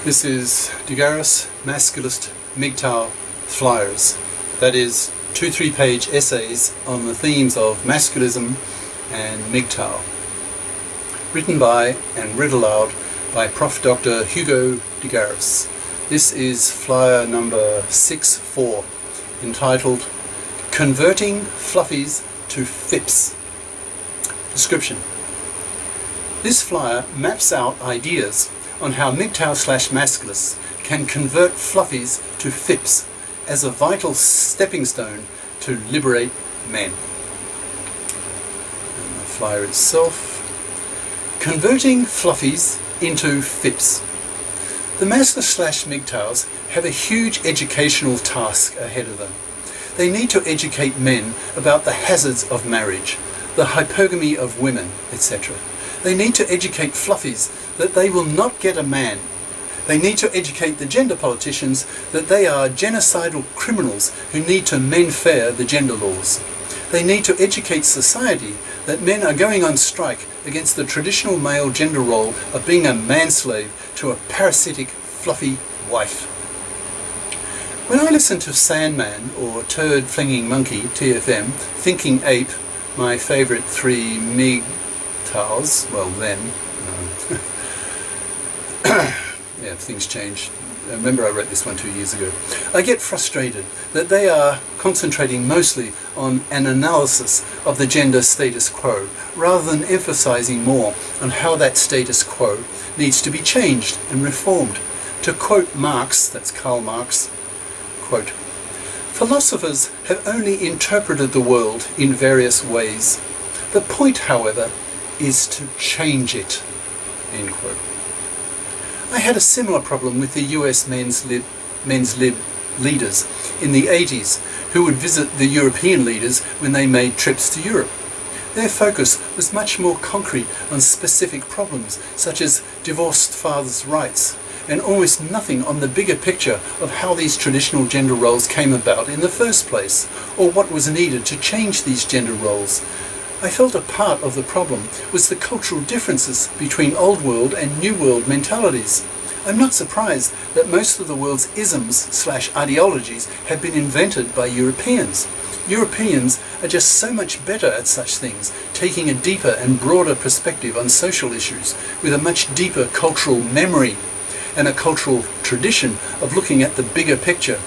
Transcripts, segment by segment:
This is the GARIS Masculist MGTOW flyers. That is 2 3-page essays on the themes of masculism and MGTOW. Written by and read aloud by Prof. Dr. Hugo de GARIS. This is flyer number 6-4, entitled Converting Fluffies to FIPs. Description. This flyer maps out ideas on how MGTOW/masculists can convert fluffies to FIPs as a vital stepping stone to liberate men. And the flyer itself. Converting fluffies into FIPs. The masculists/MGTOWs have a huge educational task ahead of them. They need to educate men about the hazards of marriage, the hypergamy of women, etc. They need to educate fluffies that they will not get a man. They need to educate the gender politicians that they are genocidal criminals who need to mend fair the gender laws. They need to educate society that men are going on strike against the traditional male gender role of being a manslave to a parasitic, fluffy wife. When I listen to Sandman or Turd Flinging Monkey, TFM, Thinking Ape, my favourite 3 MGTOWs, well then, yeah, things change. Remember I wrote this one 2 years ago. I get frustrated that they are concentrating mostly on an analysis of the gender status quo, rather than emphasising more on how that status quo needs to be changed and reformed. To quote Marx, that's Karl Marx, quote, "Philosophers have only interpreted the world in various ways. The point, however, is to change it." End quote. I had a similar problem with the US men's lib leaders in the 80s who would visit the European leaders when they made trips to Europe. Their focus was much more concrete on specific problems such as divorced fathers' rights, and almost nothing on the bigger picture of how these traditional gender roles came about in the first place, or what was needed to change these gender roles. I felt a part of the problem was the cultural differences between Old World and New World mentalities. I'm not surprised that most of the world's isms/ideologies have been invented by Europeans. Europeans are just so much better at such things, taking a deeper and broader perspective on social issues, with a much deeper cultural memory and a cultural tradition of looking at the bigger picture.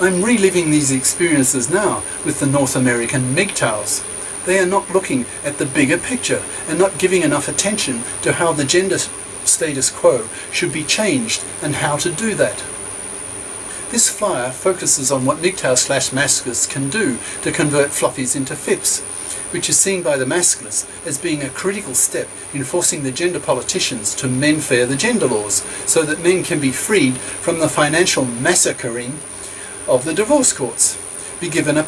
I'm reliving these experiences now with the North American MGTOWs. They are not looking at the bigger picture and not giving enough attention to how the gender status quo should be changed and how to do that. This flyer focuses on what MGTOW/masculists can do to convert fluffies into FIPs, which is seen by the masculists as being a critical step in forcing the gender politicians to mend fair the gender laws so that men can be freed from the financial massacring of the divorce courts, be given a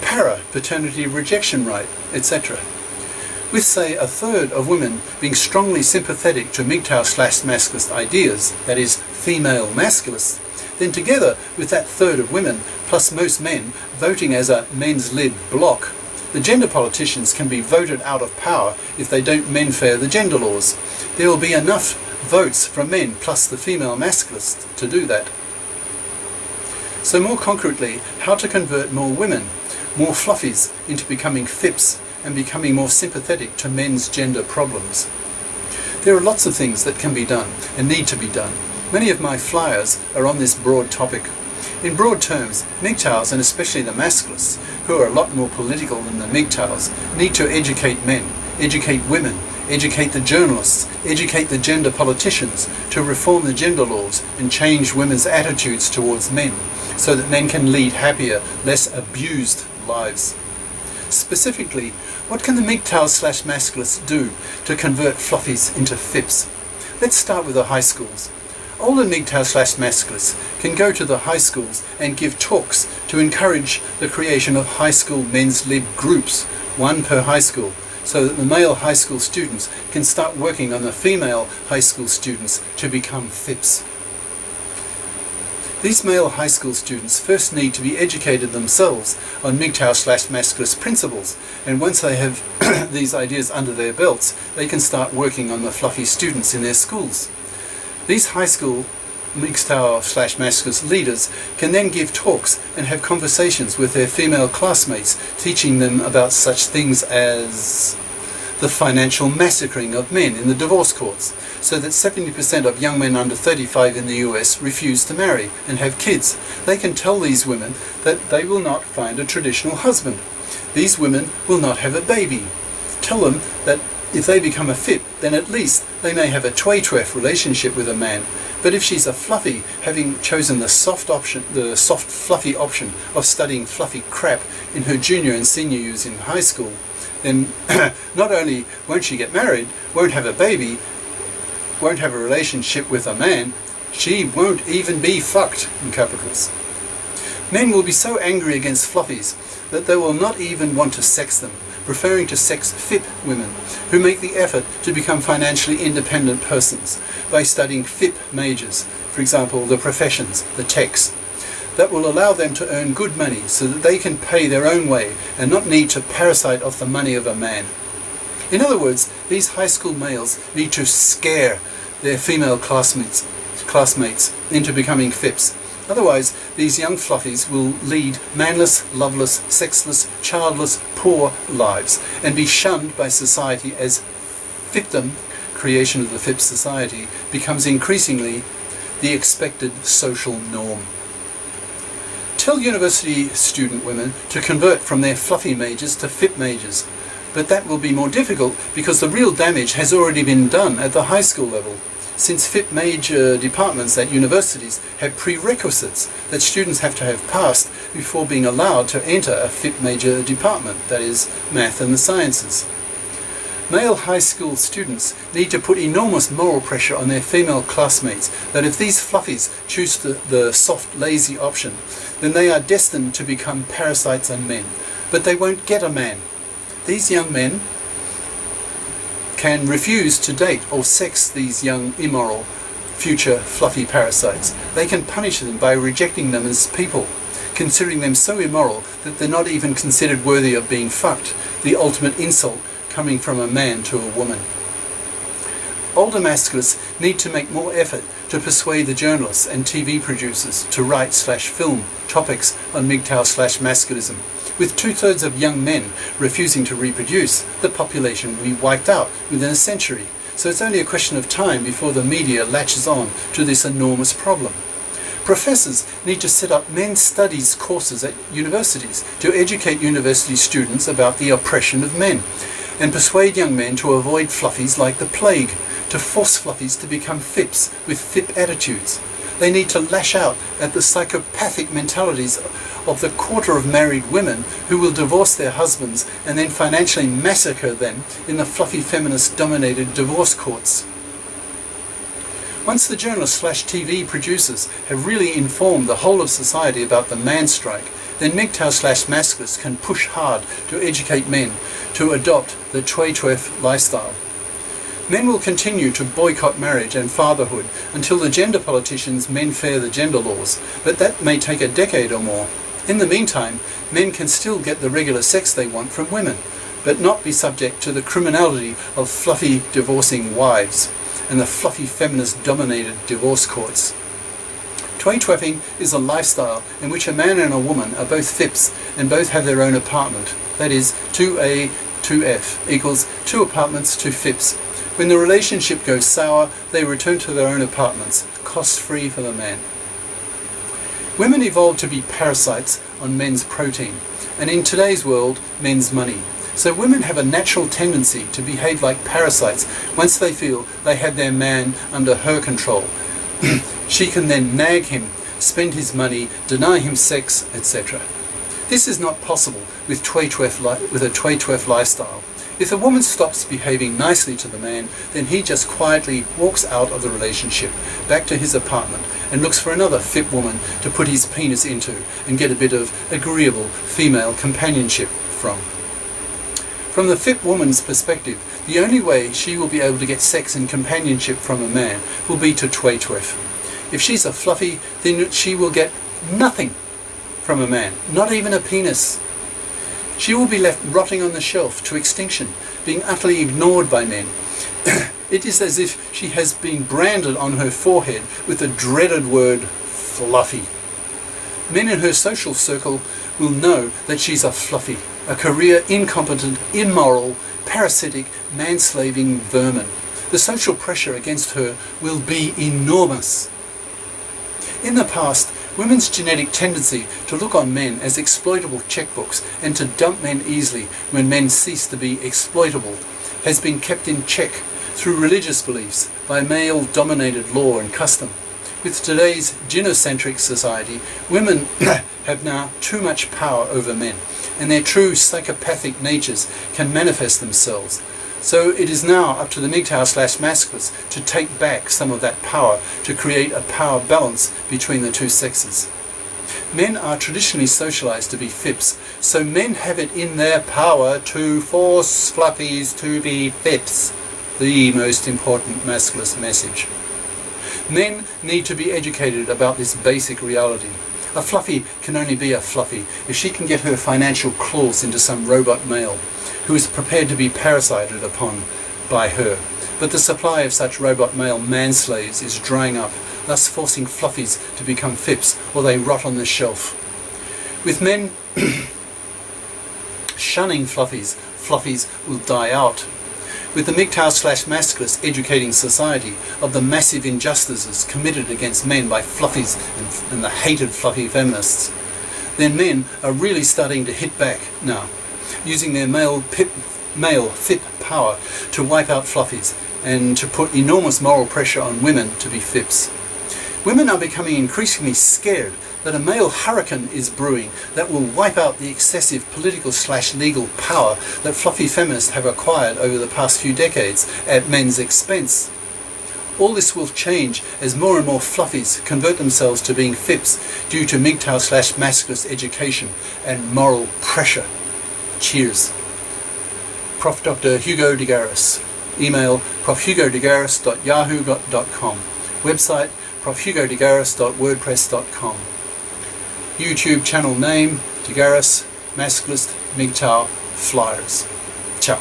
paternity rejection right, etc. With, say, a third of women being strongly sympathetic to MGTOW/masculist ideas, that is, female masculists, then together with that third of women, plus most men, voting as a men's lib bloc, the gender politicians can be voted out of power if they don't mend fair the gender laws. There will be enough votes from men plus the female masculists to do that. So more concretely, how to convert more women, more fluffies, into becoming FIPs and becoming more sympathetic to men's gender problems. There are lots of things that can be done and need to be done. Many of my flyers are on this broad topic. In broad terms, MGTOWs, and especially the masculists, who are a lot more political than the MGTOWs, need to educate men, educate women, educate the journalists, educate the gender politicians to reform the gender laws and change women's attitudes towards men, so that men can lead happier, less abused lives. Specifically, what can the MGTOWs/masculists do to convert fluffies into FIPs? Let's start with the high schools. Older MGTOW/masculists can go to the high schools and give talks to encourage the creation of high school men's lib groups, one per high school, so that the male high school students can start working on the female high school students to become FIPs. These male high school students first need to be educated themselves on MGTOW/masculist principles, and once they have these ideas under their belts, they can start working on the fluffy students in their schools. These high school MGTOW/masculist leaders can then give talks and have conversations with their female classmates, teaching them about such things as the financial massacring of men in the divorce courts, so that 70% of young men under 35 in the US refuse to marry and have kids. They can tell these women that they will not find a traditional husband. These women will not have a baby. Tell them that if they become a FIP, then at least they may have a tway-twef relationship with a man. But if she's a fluffy, having chosen the soft fluffy option of studying fluffy crap in her junior and senior years in high school, then not only won't she get married, won't have a baby, won't have a relationship with a man, she won't even be fucked, in capitals. Men will be so angry against fluffies that they will not even want to sex them, preferring to sex FIP women who make the effort to become financially independent persons by studying FIP majors, for example the professions, the techs, that will allow them to earn good money so that they can pay their own way and not need to parasite off the money of a man. In other words, these high school males need to scare their female classmates into becoming FIPs. Otherwise, these young fluffies will lead manless, loveless, sexless, childless, poor lives and be shunned by society as FIPdom, creation of the FIP society, becomes increasingly the expected social norm. Tell university student women to convert from their fluffy majors to FIP majors, but that will be more difficult because the real damage has already been done at the high school level, since FIP major departments at universities have prerequisites that students have to have passed before being allowed to enter a FIP major department, that is, math and the sciences. Male high school students need to put enormous moral pressure on their female classmates that if these fluffies choose the soft, lazy option, then they are destined to become parasites on men. But they won't get a man. These young men can refuse to date or sex these young, immoral, future fluffy parasites. They can punish them by rejecting them as people, considering them so immoral that they're not even considered worthy of being fucked, the ultimate insult coming from a man to a woman. Older masculists need to make more effort to persuade the journalists and TV producers to write/film topics on MGTOW/masculism. With 2/3 of young men refusing to reproduce, the population will be wiped out within a century. So it's only a question of time before the media latches on to this enormous problem. Professors need to set up men's studies courses at universities to educate university students about the oppression of men, and persuade young men to avoid fluffies like the plague, to force fluffies to become FIPs with FIP attitudes. They need to lash out at the psychopathic mentalities of the quarter of married women who will divorce their husbands and then financially massacre them in the fluffy feminist-dominated divorce courts. Once the journalists/TV producers have really informed the whole of society about the man strike, then MGTOW/masculists can push hard to educate men to adopt the tway-twef lifestyle. Men will continue to boycott marriage and fatherhood until the gender politicians men-fair the gender laws, but that may take a decade or more. In the meantime, men can still get the regular sex they want from women, but not be subject to the criminality of fluffy divorcing wives and the fluffy feminist-dominated divorce courts. Tway-tweffing is a lifestyle in which a man and a woman are both FIPs and both have their own apartment. That is, 2A, 2F equals 2 apartments, 2 FIPs. When the relationship goes sour, they return to their own apartments, cost-free for the man. Women evolved to be parasites on men's protein, and in today's world, men's money. So women have a natural tendency to behave like parasites once they feel they have their man under her control. She can then nag him, spend his money, deny him sex, etc. This is not possible with a tway-twef lifestyle. If a woman stops behaving nicely to the man, then he just quietly walks out of the relationship, back to his apartment, and looks for another FIP woman to put his penis into and get a bit of agreeable female companionship from. From the FIP woman's perspective, the only way she will be able to get sex and companionship from a man will be to tway-twef. If she's a fluffy, then she will get nothing from a man, not even a penis. She will be left rotting on the shelf to extinction, being utterly ignored by men. It is as if she has been branded on her forehead with the dreaded word fluffy. Men in her social circle will know that she's a fluffy, a career incompetent, immoral, parasitic, manslaving vermin. The social pressure against her will be enormous. In the past, women's genetic tendency to look on men as exploitable checkbooks and to dump men easily when men cease to be exploitable has been kept in check through religious beliefs by male-dominated law and custom. With today's gynocentric society, women have now too much power over men, and their true psychopathic natures can manifest themselves. So it is now up to the MGTOW/masculists to take back some of that power to create a power balance between the two sexes. Men are traditionally socialized to be FIPs, so men have it in their power to force fluffies to be FIPs. The most important masculist message. Men need to be educated about this basic reality. A fluffy can only be a fluffy if she can get her financial claws into some robot male who is prepared to be parasited upon by her. But the supply of such robot male manslaves is drying up, thus forcing fluffies to become FIPs, or they rot on the shelf. With men shunning fluffies, fluffies will die out. With the MGTOW/masculists educating society of the massive injustices committed against men by fluffies and the hated fluffy feminists, then men are really starting to hit back now, using their male FIP power to wipe out fluffies and to put enormous moral pressure on women to be FIPs. Women are becoming increasingly scared that a male hurricane is brewing that will wipe out the excessive political/legal power that fluffy feminists have acquired over the past few decades at men's expense. All this will change as more and more fluffies convert themselves to being FIPs due to MGTOW/masculist education and moral pressure. Cheers. Prof. Dr. Hugo de Garis. Email profhugodegaris@yahoo.com. Website profhugodegaris.wordpress.com. YouTube channel name, De Garis, Masculist, MGTOW, Flyers. Ciao.